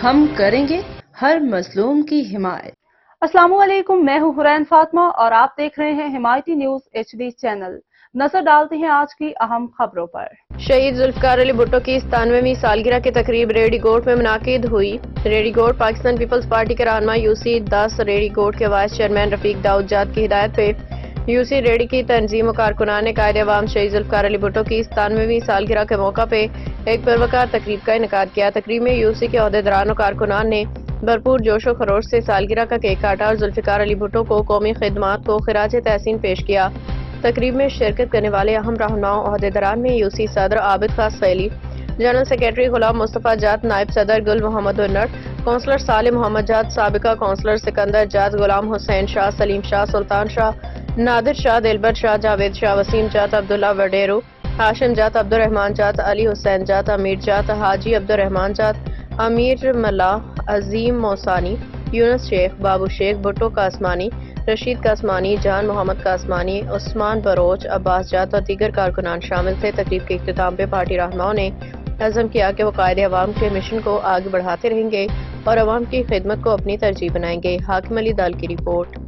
ہم کریں گے ہر مظلوم کی حمایت۔ السلام علیکم، میں ہوں حرین فاطمہ اور آپ دیکھ رہے ہیں حمایتی نیوز HD چینل۔ نظر ڈالتے ہیں آج کی اہم خبروں پر۔ شہید ذوالفقار علی بھٹو کی 97ویں سالگرہ کی تقریب ریڈی گوٹ میں منعقد ہوئی۔ ریڈی گوٹ پاکستان پیپلز پارٹی کے رہنما UC 10 ریڈی گوٹ کے وائس چیئرمین رفیق داؤد جاد کی ہدایت پہ UC ریڈی کی تنظیم و کارکنان نے قائد عوام شہید ذوالفقار علی بھٹو کی 97ویں سالگرہ کے موقع پہ ایک پروقار تقریب کا انعقاد کیا۔ تقریب میں UC کے عہدیداران و کارکنان نے بھرپور جوش و خروش سے سالگرہ کا کیک کاٹا اور ذوالفقار علی بھٹو کو قومی خدمات کو خراج تحسین پیش کیا۔ تقریب میں شرکت کرنے والے اہم رہنماؤں عہدیداران میں UC صدر عابد خاص خیلی، جنرل سیکریٹری غلام مصطفیٰ جات، نائب صدر گل محمد النٹ، کونسلر صالح محمد جات، سابقہ کونسلر سکندر جات، غلام حسین شاہ، سلیم شاہ، سلطان شاہ، نادر شاہ، دلبر شاہ، جاوید شاہ، وسیم جات، عبداللہ وڈیرو، ہاشم جات، عبدالرحمان جات، علی حسین جات، امیر جات، حاجی عبدالرحمان جات، امیر ملا، عظیم موسانی، یونس شیخ، بابو شیخ، بھٹو کاسمانی، رشید کاسمانی، جان محمد کاسمانی، عثمان بروچ، عباس جات اور دیگر کارکنان شامل تھے۔ تقریب کے اختتام پہ پارٹی رہنماؤں نے عزم کیا کہ وہ قائد عوام کے مشن کو آگے بڑھاتے رہیں گے اور عوام کی خدمت کو اپنی ترجیح بنائیں گے۔ حاکم علی دال کی رپورٹ۔